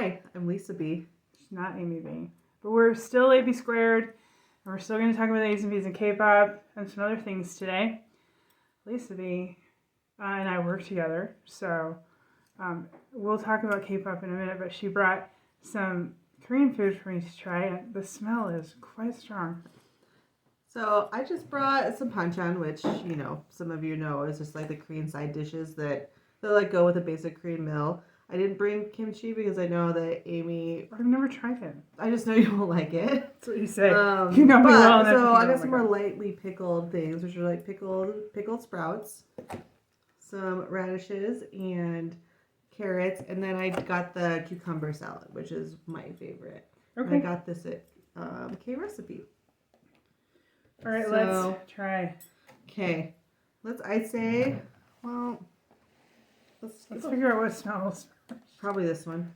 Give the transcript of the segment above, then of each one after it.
Hi, I'm Lisa B. She's not Aimee B. But we're still AB squared, and we're still going to talk about A's and B's and K-pop and some other things today. Lisa B and I work together, so we'll talk about K-pop in a minute, but she brought some Korean food for me to try, and the smell is quite strong. So I just brought some banchan, which, you know, some of you know is just like the Korean side dishes that like go with a basic Korean meal. I didn't bring kimchi because I know that Aimee... I've never tried it. I just know you won't like it. That's what you say. You know me well enough. So I got some more lightly pickled things, which are like pickled sprouts, some radishes, and carrots. And then I got the cucumber salad, which is my favorite. Okay. And I got this at K Recipe. All right, let's try. Okay. I'd say, well... Let's figure out what smells. Probably this one.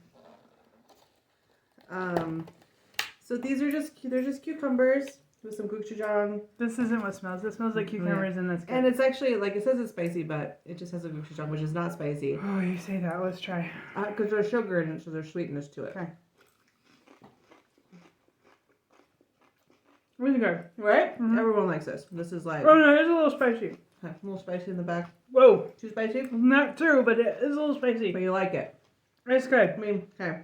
So they're just cucumbers with some gochujang. This isn't what smells. This smells like cucumbers, and that's good. And it's actually, like, it says it's spicy, but it just has a gochujang, which is not spicy. Oh, you say that. Let's try. Because there's sugar in it, so there's sweetness to it. Okay. Really good. Right? Mm-hmm. Everyone likes this. This is like... Oh, no, it's a little spicy. A little spicy in the back. Whoa. Too spicy? Not true, but it is a little spicy. But you like it. It's good. I mean, okay.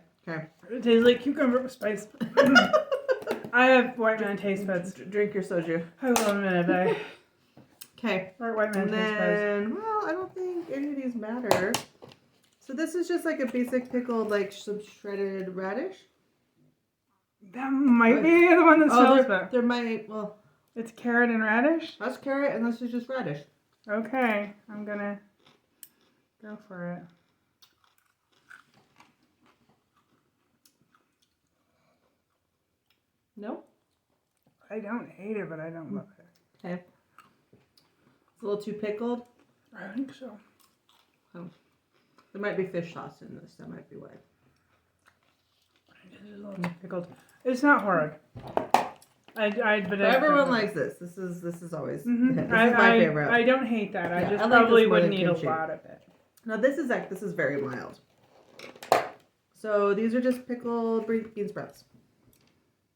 It tastes like cucumber with spice. I have white man taste buds. Drink your soju. I will in a minute. Okay. Or white man taste buds. Well, I don't think any of these matter. So this is just like a basic pickled, like some shredded radish. That might be the one that smells better. There might, well... It's carrot and radish? That's carrot, and this is just radish. Okay, I'm gonna go for it. No? I don't hate it, but I don't love it. Okay. It's a little too pickled. I think so. Oh. There might be fish sauce in this. That might be why. It is a little too pickled. It's not horrid. But everyone likes this. This is always this is my favorite. I don't hate that. Yeah, I just I like probably wouldn't eat a lot of it. Now this is very mild. So these are just pickled bean sprouts.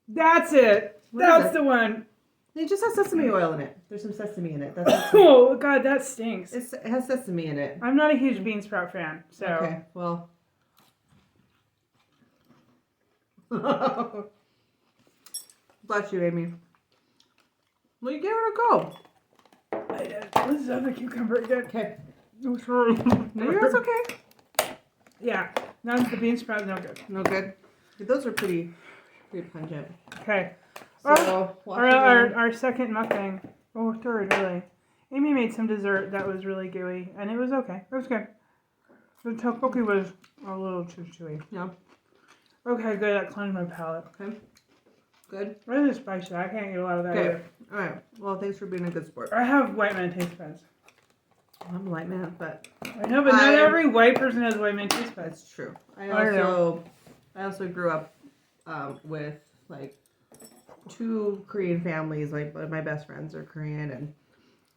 That's it. That's the one. It just has sesame oil in it. There's some sesame in it. Oh God, that stinks. It has sesame in it. I'm not a huge bean sprout fan, so. Okay, well. Bless you, Aimee. Well, you gave it a go. I did. Let's have the cucumber again. Okay. Oh, sorry. No, yours okay. Yeah. Now the bean sprout, no good. No good. Those are pretty pungent. Okay. So, our second mukbang. Oh, third, really. Aimee made some dessert that was really gooey, and it was okay. It was good. The tteokbokki was a little too chewy. Yeah. Okay, good. That cleansed my palate. Okay. Good. Really spicy. I can't eat a lot of that. Okay. Either. All right. Well, thanks for being a good sport. I have white man taste buds. I'm a white man, but I know, but not every white person has white man taste buds. That's true. I also grew up with like 2 Korean families. Like my best friends are Korean, and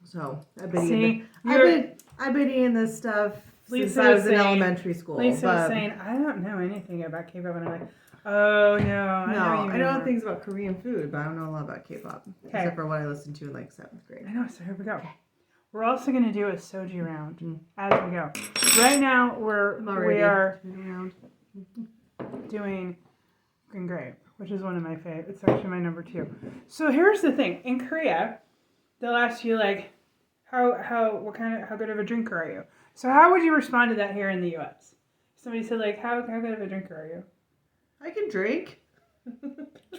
so I've been eating this stuff since I was in elementary school. Lisa was saying, I don't know anything about K-pop, and I'm like, oh no, I know things about Korean food, but I don't know a lot about K-pop except for what I listened to in like 7th grade. I know. So here we go. We're also going to do a soju round as we go. Right now, we are doing green grape, which is one of my favorites. It's actually my number 2. So here's the thing: in Korea, they'll ask you like, how good of a drinker are you? So how would you respond to that here in the U.S.? Somebody said like, how good of a drinker are you? I can drink.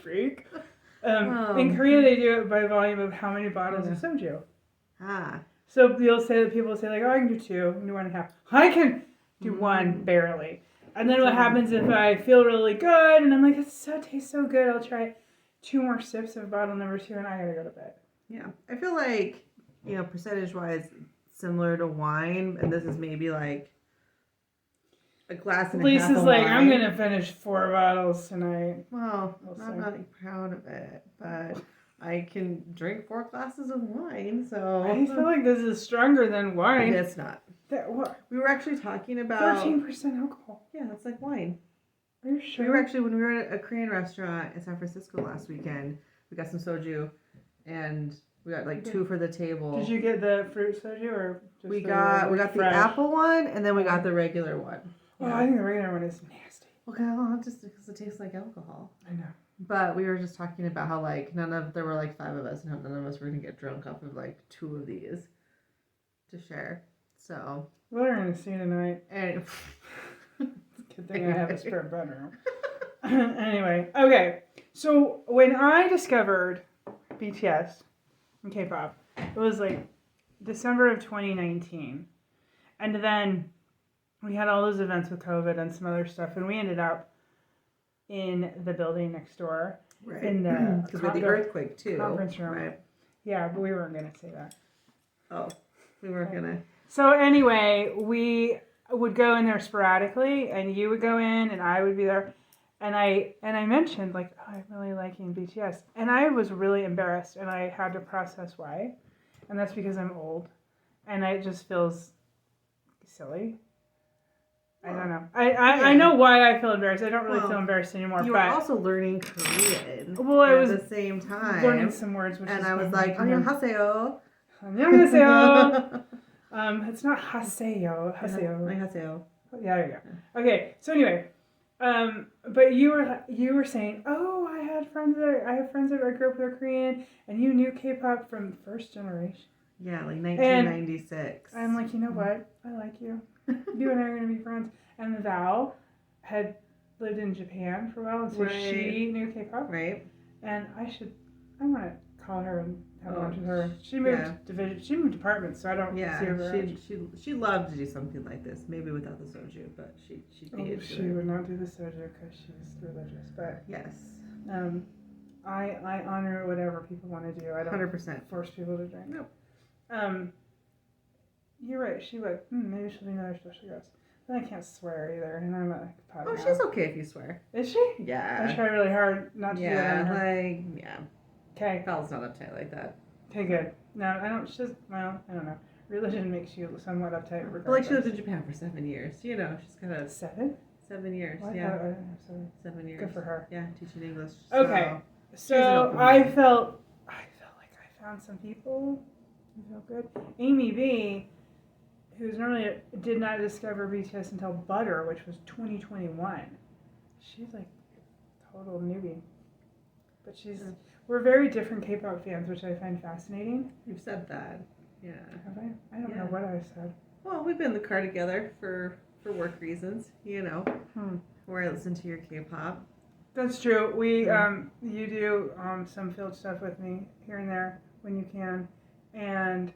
Drink. In Korea, they do it by volume of how many bottles of soju. So people say like, oh, I can do 2, I can do 1.5. I can do 1 barely. And then what happens if I feel really good and I'm like, it tastes so good, I'll try 2 more sips of bottle number 2 and I gotta go to bed. Yeah, I feel like, you know, percentage-wise, similar to wine, and this is maybe like a glass and a half of wine. Lisa's like, I'm gonna finish 4 bottles tonight. Well, I'm not proud of it, but I can drink 4 glasses of wine, so... I feel like this is stronger than wine. It's not. What? We were actually talking about... 13% alcohol. Yeah, that's like wine. Are you sure? We were actually, when we were at a Korean restaurant in San Francisco last weekend, we got some soju, and we got like 2 for the table. Did you get the fruit soju or just we got the apple one, and then we got the regular one. Oh, I think the regular one is nasty. Okay, well, just because it tastes like alcohol. I know. But we were just talking about how like there were like 5 of us, and how none of us were gonna get drunk off of like 2 of these to share. So what are we gonna see tonight? And good thing I have a spare bedroom. Anyway, okay. So when I discovered BTS and K-pop, it was like December of 2019, and then we had all those events with COVID and some other stuff, and we ended up in the building next door, right. In the because we had the earthquake too, conference room. Right. Yeah, but we weren't gonna say that. Oh, we weren't gonna. So anyway, we would go in there sporadically, and you would go in, and I would be there, and I mentioned like, oh, I'm really liking BTS, and I was really embarrassed, and I had to process why, and that's because I'm old, and it just feels silly. I don't know. I know why I feel embarrassed. I don't really feel embarrassed anymore. You were also learning Korean. Well, I was at the same time learning some words, and I was like, "안녕하세요." 안녕하세요. It's not haseyo. Haseo. 안녕하세요. Yeah, there you go. Okay, so anyway, but you were saying, oh, I have friends that I grew up with are Korean, and you knew K-pop from First Generation. Yeah, like 1996. And I'm like, you know what? I like you. You and I are gonna be friends. And Val had lived in Japan for a while, and so she knew K-pop. Right. And I want to call her and have lunch with her. She moved division. She moved departments, so I don't see her very much. She loved to do something like this, maybe without the soju, but she'd be into she would not do the soju because she's religious. But yes, I honor whatever people want to do. I don't 100% force people to drink. No. You're right. She would. Maybe she'll be another special guest. Then I can't swear either, and I'm a potty mouth. She's okay if you swear. Is she? Yeah. I try really hard not to do that. Yeah. Okay. Val's not uptight like that. Okay, good. No, I don't. I don't know. Religion makes you somewhat uptight. But like she lived in Japan for 7 years. You know, she's got a 7 years. Well, yeah. I didn't have 7. 7 years. Good for her. Yeah, teaching English. Okay. So I felt like I found some people who felt good. Aimee B, who's normally did not discover BTS until Butter, which was 2021. She's like total newbie. But we're very different K-pop fans, which I find fascinating. You've said that. Yeah. Have I? I don't know what I said. Well, we've been in the car together for work reasons, you know. Where I listen to your K-pop. That's true. You do some field stuff with me here and there when you can, and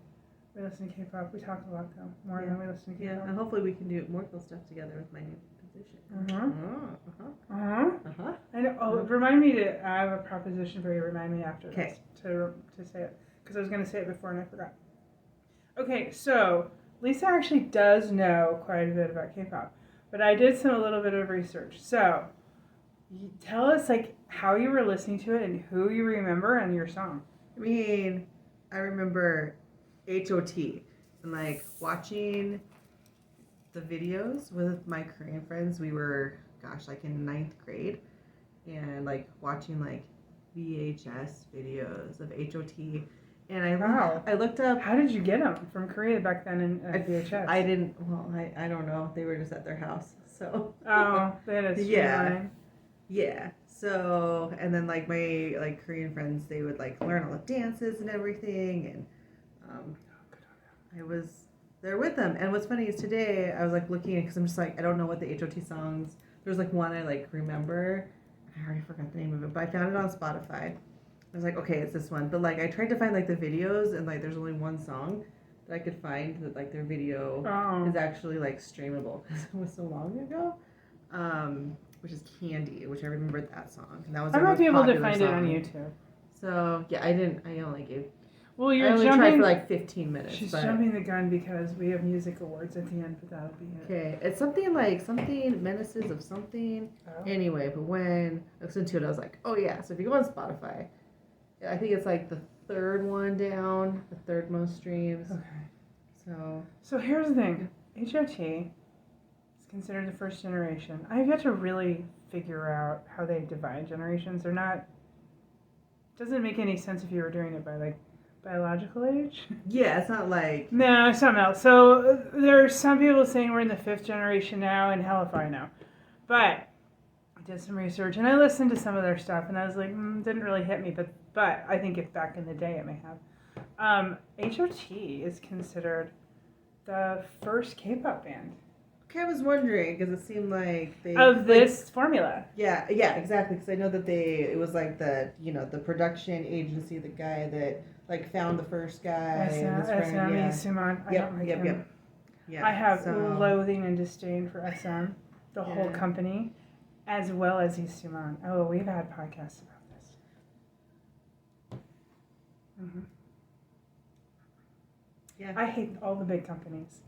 we listen to K-pop. We talk a lot though, more than we listen to K-pop. Yeah, and hopefully we can do more cool stuff together with my new position. I know. Oh, remind me to. I have a proposition for you. Remind me after this to say it, because I was going to say it before and I forgot. Okay, so Lisa actually does know quite a bit about K-pop, but I did a little bit of research. So tell us like how you were listening to it and who you remember and your song. I mean, I remember h.o.t. and like watching the videos with my Korean friends. We were, like in 9th grade, and like watching like VHS videos of h.o.t. And I looked up. How did you get them from Korea back then in VHS? I didn't. Well, I don't know. They were just at their house, so. Oh, they had a streamline. Yeah. So, and then like my like Korean friends, they would like learn all the dances and everything, and I was there with them. And what's funny is today I was like looking, because I'm just like, I don't know what the h.o.t. songs. There's like one I like remember. I already forgot the name of it, but I found it on Spotify. I was like, okay, it's this one. But like I tried to find like the videos, and like there's only one song that I could find that like their video is actually like streamable, because it was so long ago. Which is Candy, which I remembered that song. And that was I might be able to find it on YouTube. So yeah, I only gave. Well, I only tried for like 15 minutes. She's jumping the gun because we have music awards at the end, but that'll be it. Okay, it's something Menaces of something. Oh. Anyway, but when I listened to it, I was like, oh yeah. So if you go on Spotify, I think it's like the third one down, the third most streams. Okay. So here's the thing, h.o.t. is considered the first generation. I've yet to really figure out how they divide generations. They're not. Doesn't make any sense if you were doing it by like biological age. Yeah, it's not like. No, it's something else. So there's some people saying we're in the 5th generation now, and hell if I know. But I did some research and I listened to some of their stuff, and I was like, didn't really hit me. But I think if back in the day it may have. H.o.t is considered the first K-pop band. Okay, I was wondering because it seemed like they of this formula. Yeah, exactly. Because I know that it was like the production agency, the guy that like found the first guy. Aimee Suman. Yep. Yeah. I have loathing and disdain for SM, the whole company, as well as Suman. Oh, we've had podcasts about this. Mm-hmm. Yeah. I hate all the big companies.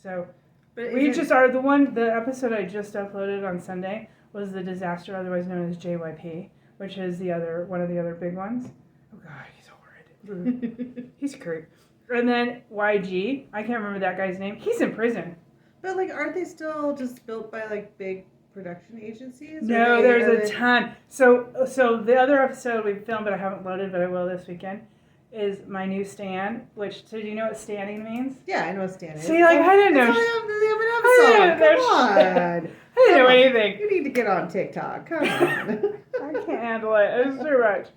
So. But the episode I just uploaded on Sunday was The Disaster, otherwise known as JYP, which is one of the other big ones. Oh God, he's horrid. He's creep. And then YG, I can't remember that guy's name. He's in prison. But like, aren't they still just built by like big production agencies? No, there's a ton. So the other episode we filmed, but I haven't loaded, but I will this weekend, is my new stan, which, so do you know what standing means? Yeah, I know what stan is. See, like, I didn't know. Come on. I didn't know anything. You need to get on TikTok. Come on. I can't handle it. It's too much.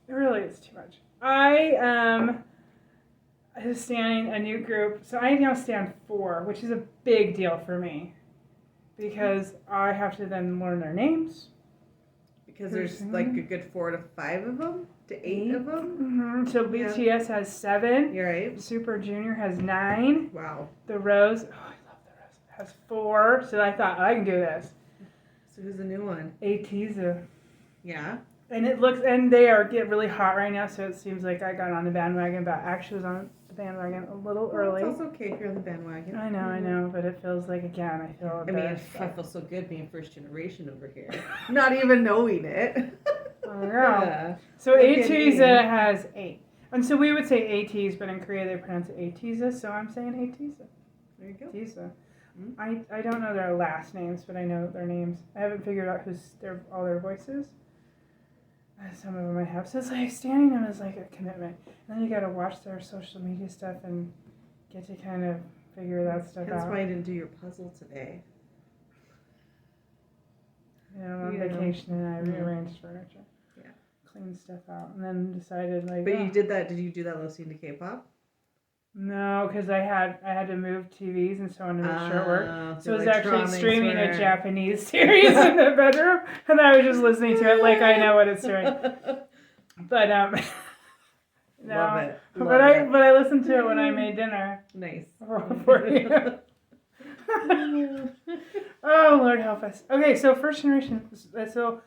It really is too much. I is standing a new group. So I now stand 4, which is a big deal for me. Because I have to then learn their names. Because there's like a good 4 to 5 of them? To 8 of them? Mm-hmm. So BTS has 7. You're right. Superjunior has 9. Wow. Therose, I love Therose, has 4. So I thought, I can do this. So who's the new one? ateez. Yeah. And they get really hot right now, so it seems like I got on the bandwagon, but I actually was on the bandwagon a little early. It's also okay if you're on the bandwagon. I know, but it feels like, again, I feel so good being first generation over here. Not even knowing it. I know. Yeah. So ateez has 8. And so we would say ateez, but in Korea they pronounce it ateez, so I'm saying ateez. There you go. ateez. I don't know their last names, but I know their names. I haven't figured out all their voices. Some of them I have. So it's like standing them is like a commitment. And then you got to watch their social media stuff and get to kind of figure that stuff out. That's why I didn't do your puzzle today. On vacation and I rearranged furniture. Yeah. Cleaned stuff out. And then decided like... But you did that, did you do that listening to K-pop? No, because I had to move TVs and so on to make sure it worked. So I was actually streaming a Japanese series in the bedroom, and I was just listening to it like I know what it's doing. But no, Love it. But I listened to it when I made dinner. Nice. For you. Oh Lord help us. Okay, so First Generation. So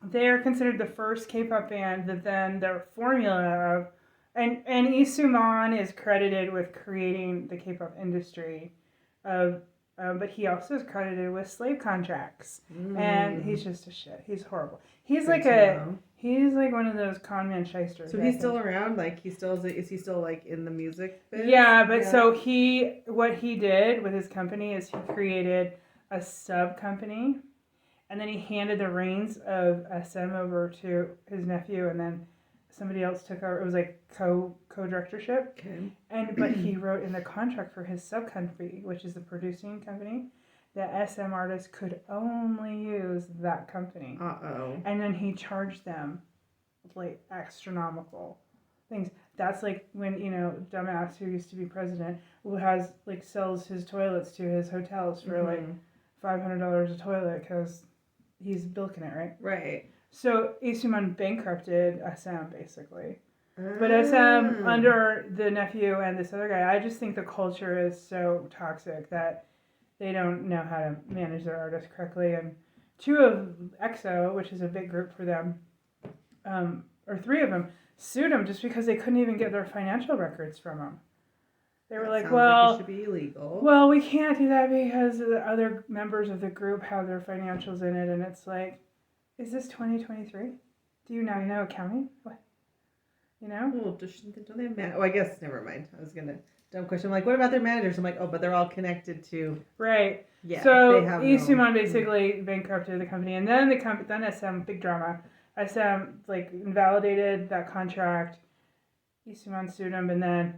they are considered the first K-pop band that then their formula of. And Suman is credited with creating the K-pop industry, but he also is credited with slave contracts, and he's just a shit. He's horrible. He's like one of those con man shysters. So he's still around. Like is he still like in the music biz? Yeah, but so what he did with his company is he created a sub company, and then he handed the reins of SM over to his nephew, and then somebody else took over. It was like co-directorship. Okay. But he wrote in the contract for his sub-company, which is the producing company, that SM artists could only use that company. Uh-oh. And then he charged them like astronomical things. That's like when, dumbass who used to be president who has like sells his toilets to his hotels for like $500 a toilet because he's bilking it, right? Right. So Suman bankrupted SM basically. But SM under the nephew and this other guy, I just think the culture is so toxic that they don't know how to manage their artists correctly. And 2 of EXO, which is a big group for them, or 3 of them, sued them just because they couldn't even get their financial records from them. They were like, it should be illegal. Well, we can't do that because the other members of the group have their financials in it, and it's like, is this 2023? Do you now know accounting? What? You know? Well, don't they have Oh, I guess, never mind. I was going to, dumb question. I'm like, what about their managers? I'm like, oh, but they're all connected to. Right. Yeah. So, they have Isuman basically bankrupted the company. And then then SM, big drama. SM, like, invalidated that contract. Isuman sued him. And then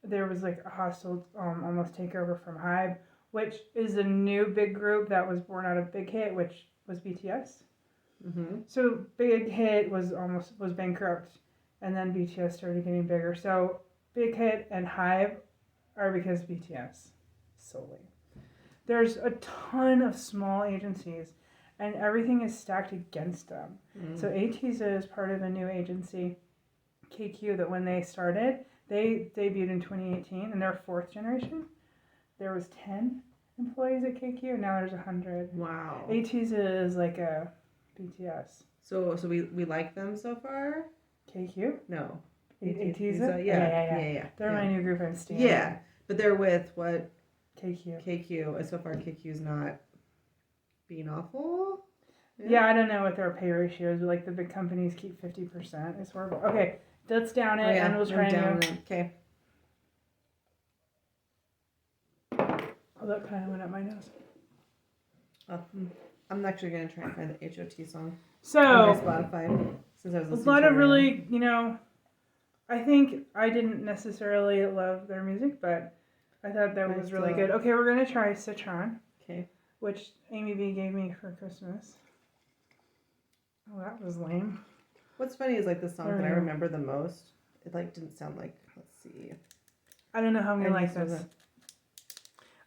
there was, like, a hostile almost takeover from HYBE, which is a new big group that was born out of Big Hit, which was BTS. Mm-hmm. So Big Hit was bankrupt, and then BTS started getting bigger. So Big Hit and HYBE are because BTS solely. There's a ton of small agencies, and everything is stacked against them. So ateez is part of a new agency, KQ, that when they started, they debuted in 2018, and they're fourth generation. There was 10 employees at KQ, and now there's 100. Wow. ateez is like a BTS. So we like them so far? KQ? No. ateez? Yeah. They're my new group I'm staying. Yeah, but they're with what? KQ. KQ. So far, KQ's not being awful. Yeah, I don't know what their pay ratio is, but like the big companies keep 50%. It's horrible. Okay, let's down it and we'll try and Okay. Oh, that kind of went up my nose. I'm actually going to try and find the h.o.t song So, on my Spotify. Since I was listening a lot to of it really, I think I didn't necessarily love their music, but I thought that was really good. Okay, we're going to try Citron. Okay. Which Aimee B gave me for Christmas. Oh, that was lame. What's funny is like the song that I remember the most, it like didn't sound like, let's see. I don't know how I'm going to like this.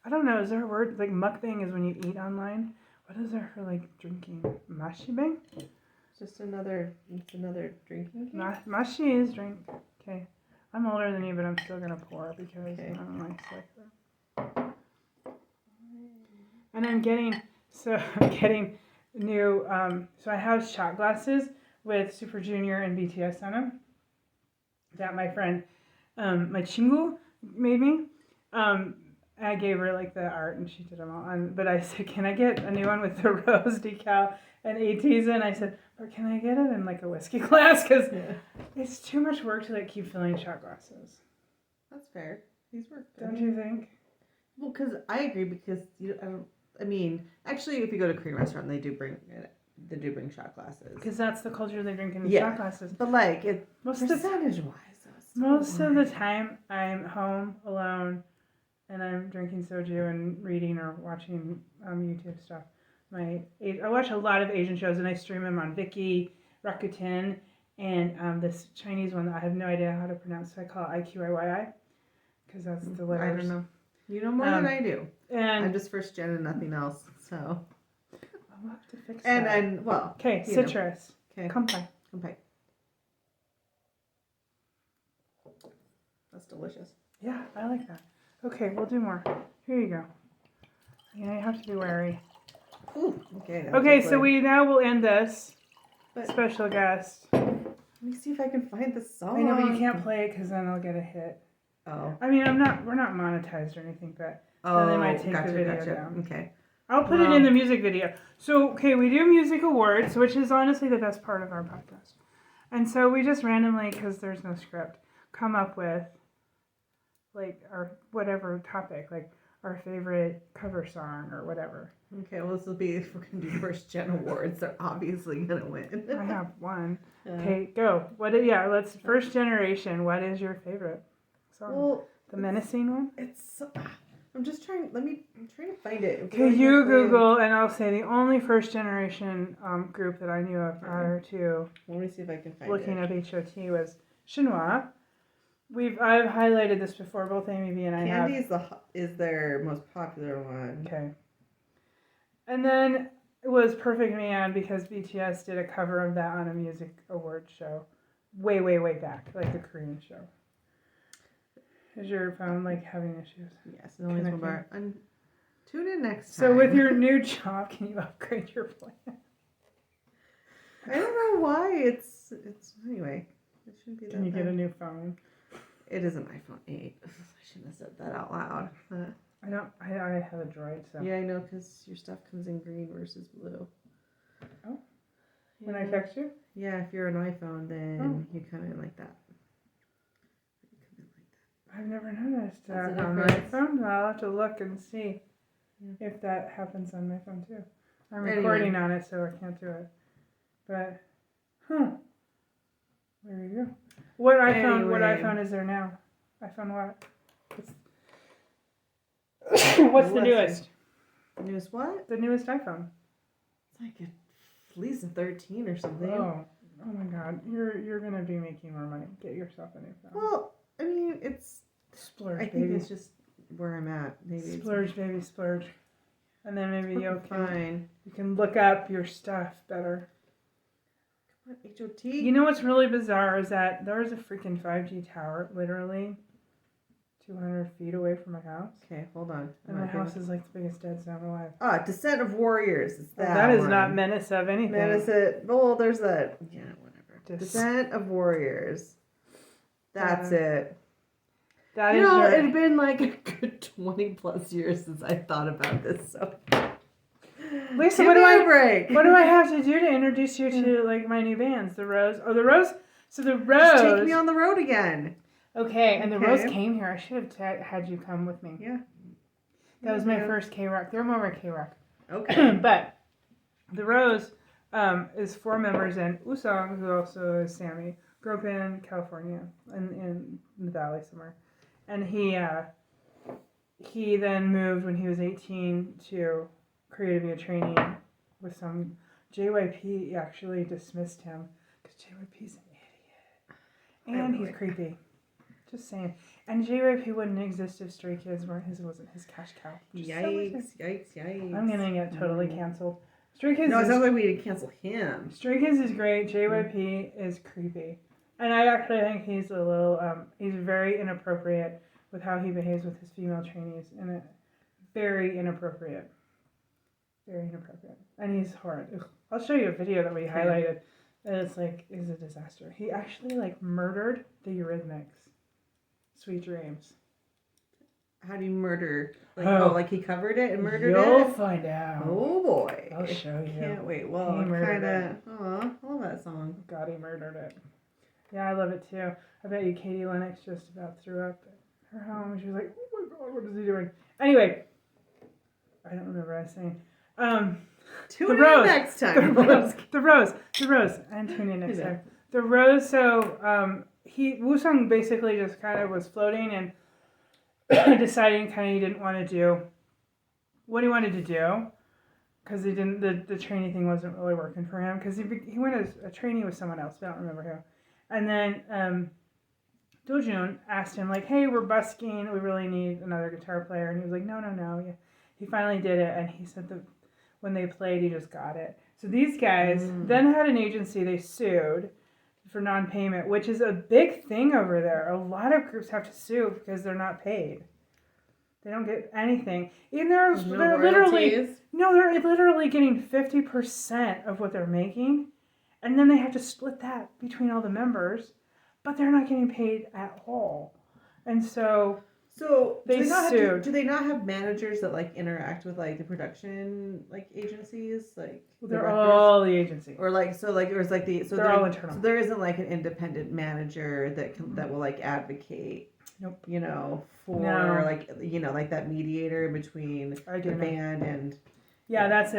I don't know, is there a word? Like mukbang is when you eat online. What is there for like drinking? Mashibang? It's another drinking game? Mashi is drink. Okay. I'm older than you, but I'm still going to pour because I don't like that. And I'm getting new, so I have shot glasses with superjunior and BTS on them that my friend, my chingu made me. I gave her like the art and she did them all. But I said, can I get a new one with the rose decal and ateez? And I said, or can I get it in like a whiskey glass? Because it's too much work to like keep filling shot glasses. That's fair. These work good. Don't you think? Well, because I agree because I mean, actually, if you go to a Korean restaurant, they do bring shot glasses. Because that's the culture they drink in shot glasses. But like it, percentage-wise, most of the time I'm home alone, and I'm drinking soju and reading or watching YouTube stuff. I watch a lot of Asian shows, and I stream them on Viki, Rakuten, and this Chinese one that I have no idea how to pronounce. So I call it IQIYI because that's the letters. I don't know. You know more than I do. And I'm just first gen and nothing else. So I'll have to fix that. And well. Okay, citrus. Okay. Kampai. That's delicious. Yeah, I like that. Okay, we'll do more. Here you go. Yeah, you have to be wary. Ooh, okay. Okay, so now we'll end this. Special guest. Let me see if I can find the song. I know, but you can't play it because then I'll get a hit. Oh. I mean, we're not monetized or anything, but then they might take the video down. Okay. I'll put it in the music video. So, okay, we do music awards, which is honestly the best part of our podcast. And so we just randomly, because there's no script, come up with like our whatever topic, like our favorite cover song or whatever. Okay, well, this will be, if we're going to do first gen awards, they're obviously going to win. I have one. Okay, go. Let's first generation. What is your favorite song? Well, the menacing one? I'm trying to find it. Okay, you Google, and I'll say the only first generation group that I knew of prior to let me see if I can find looking up h.o.t was Shinhwa. I've highlighted this before, both Aimee B and I have. Candy is their most popular one. Okay. And then it was Perfect Man because BTS did a cover of that on a music award show way, way, way back, like a Korean show. Is your phone like having issues? Yes, it always bar. Tune in next So time. with your new job, can you upgrade your plan? I don't know why it's anyway. It shouldn't be that. Can you get a new phone? It is an iPhone 8. I shouldn't have said that out loud. I don't. I have a Droid, so. Yeah, I know, because your stuff comes in green versus blue. Oh. When I text you? Yeah, if you're an iPhone, then you come in like that. I've never noticed That's that a on my difference. phone. I'll have to look and see if that happens on my phone too. I'm recording on it, so I can't do it. But, there you go. What iPhone is there now? iPhone what? What's the newest? The newest what? The newest iPhone. It's like at least a 13 or something. Oh my God! You're gonna be making more money. Get yourself a new phone. Well, I mean, it's splurge. I think it's just where I'm at. Maybe splurge, baby, splurge. And then maybe you can look up your stuff better. What, h.o.t? You know what's really bizarre is that there is a freaking 5G tower literally 200 feet away from my house. Okay, hold on. And my house is like the biggest dead zone alive. Descent of Warriors. It's that is not Menace of anything. There's that. Yeah, whatever. Descent of Warriors. That's it. That is it had been like a good 20 plus years since I thought about this, so. Lisa, what do I have to do to introduce you to like my new bands? Therose. Oh, Therose. So Therose. Just take me on the road again. Okay, and Therose came here. I should have had you come with me. Yeah. That was my first K-Rock. They're more of a K-Rock. Okay. But Therose is 4 members, and Usong, who also is Sammy, grew up in California, in the Valley somewhere. And he then moved when he was 18 to Korea to be a trainee with some. JYP actually dismissed him because JYP's an idiot. And he's creepy. Just saying. And JYP wouldn't exist if Stray Kids wasn't his cash cow. Yikes. I'm gonna get totally canceled. Stray Kids. No, it sounds like we need to cancel him. Stray Kids is great. JYP is creepy. And I actually think he's a little, he's very inappropriate with how he behaves with his female trainees. And very inappropriate. Very inappropriate. And he's horrid. Ugh. I'll show you a video that we highlighted. And it's like, is a disaster. He actually like murdered the Eurythmics. Sweet Dreams. How do you murder? Like he covered it and murdered it? You'll find out. Oh boy. I'll show you. Can't wait. Well, I love that song. God, he murdered it. Yeah, I love it too. I bet you Katie Lennox just about threw up at her home. She was like, oh my God, what is he doing? Anyway, I don't remember what I was saying. Tune in next time. The Rose. And tune in next time. The Rose, so Woo-sung basically just kind of was floating and deciding kind of he didn't want to do what he wanted to do because the trainee thing wasn't really working for him because he went as a trainee with someone else, but I don't remember who. And then Dojun asked him like, hey, we're busking, we really need another guitar player, and he was like, no. Yeah. He finally did it, and he said that when they played, he just got it. So these guys then had an agency they sued for non-payment, which is a big thing over there. A lot of groups have to sue because they're not paid. They don't get anything. And they're literally getting 50% of what they're making, and then they have to split that between all the members, but they're not getting paid at all. And so they sued. Do they not have managers that like interact with like the production like agencies like? They're all the agency. Or like so they're all internal. So there isn't like an independent manager that will like advocate. Nope. You know, for like like that mediator between the band and. Yeah, that's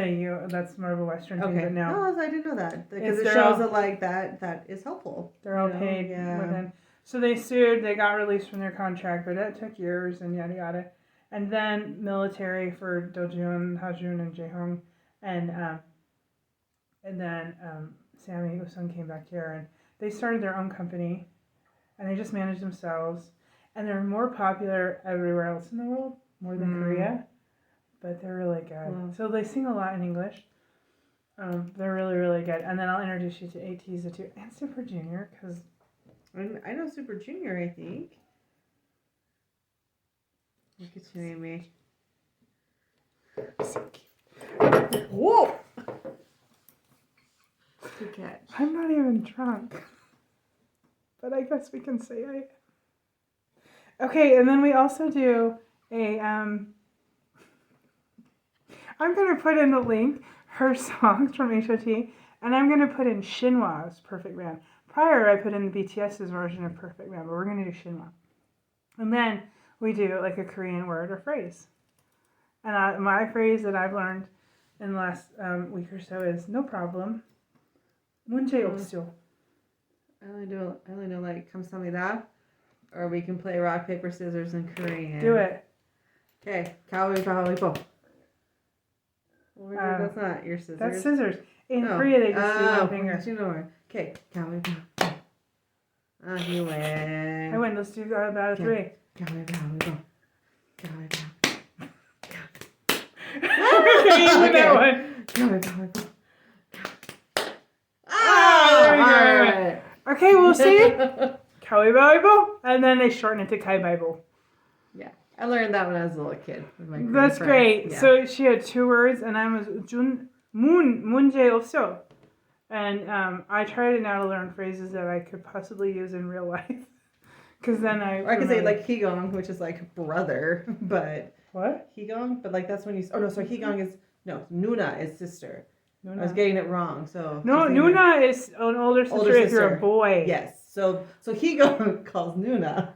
more of a Western thing. But no. Oh, I didn't know that because it shows that like that is helpful. They're all paid within. So they sued. They got released from their contract, but that took years and yada yada. And then military for Dojun, Hajun, and Jaehoong, and then Sammy Usung came back here, and they started their own company, and they just managed themselves, and they're more popular everywhere else in the world, more than Korea. But they're really good. So they sing a lot in English. They're really, really good. And then I'll introduce you to ateez and superjunior because I know superjunior. I think. Look at you, Aimee. So cute. Whoa! Good catch. I'm not even drunk, but I guess we can say I. Okay, and then we also do a I'm going to put in the link, her songs from h.o.t, and I'm going to put in Shinhwa's Perfect Man. Prior, I put in the BTS's version of Perfect Man, but we're going to do Shinhwa. And then we do like a Korean word or phrase. And my phrase that I've learned in the last week or so is no problem. 문제 없어. I only know like 감사합니다, or we can play rock paper scissors in Korean. Do it. Okay, 가위바위보. That's not your scissors. That's scissors. In Korea, they just do one finger. You know. Okay, 가위바위보. Oh, you win. I win. Let's do that about a 3. 가위바위보. Okay, you win that one. 가위바위보. There we go. Right. Okay, we'll see. 가위바위보, and then they shorten it to 가위바위보. Yeah, I learned that when I was a little kid with my That's friends. great. Yeah. So she had 2 words, and I was 문제 없어. And I try to now to learn phrases that I could possibly use in real life. Because then Or I could say like higong, which is like brother, but what? higong, but like that's when you. Oh no, so higong is nuna is sister. Nuna. I was getting it wrong. So no, nuna is an older sister if you're a boy. Yes. So higong calls nuna.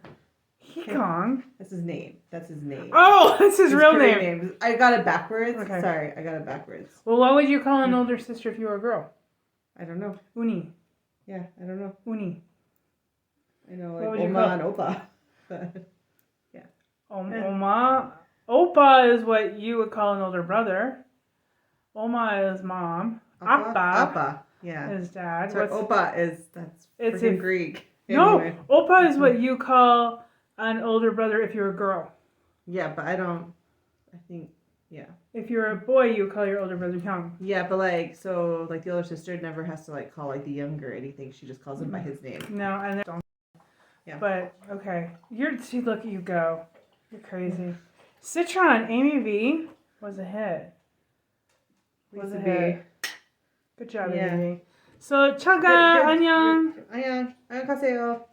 Higong. That's his name. Oh, that's his real Korean name. I got it backwards. Okay. Sorry, I got it backwards. Well, what would you call an older sister if you were a girl? I don't know. Uni. Yeah, I don't know. Uni. I know What like would you oma call- and opa. But yeah. Oma. Opa is what you would call an older brother. Oma is mom. Appa Yeah. is dad. Sorry, opa is that's It's freaking if- Greek. No, Anyway. Opa is what you call an older brother if you're a girl. Yeah, but I think yeah. If you're a boy, you call your older brother Hyung. Yeah, but like so like the older sister never has to like call like the younger or anything. She just calls him by his name. No, and then Yeah. But okay, see, look at you go. You're crazy. Citron, Aimee B was a hit. Was a hit. Good job, Yeah. Aimee B. So, 차가 안녕. 안녕. 안녕하세요.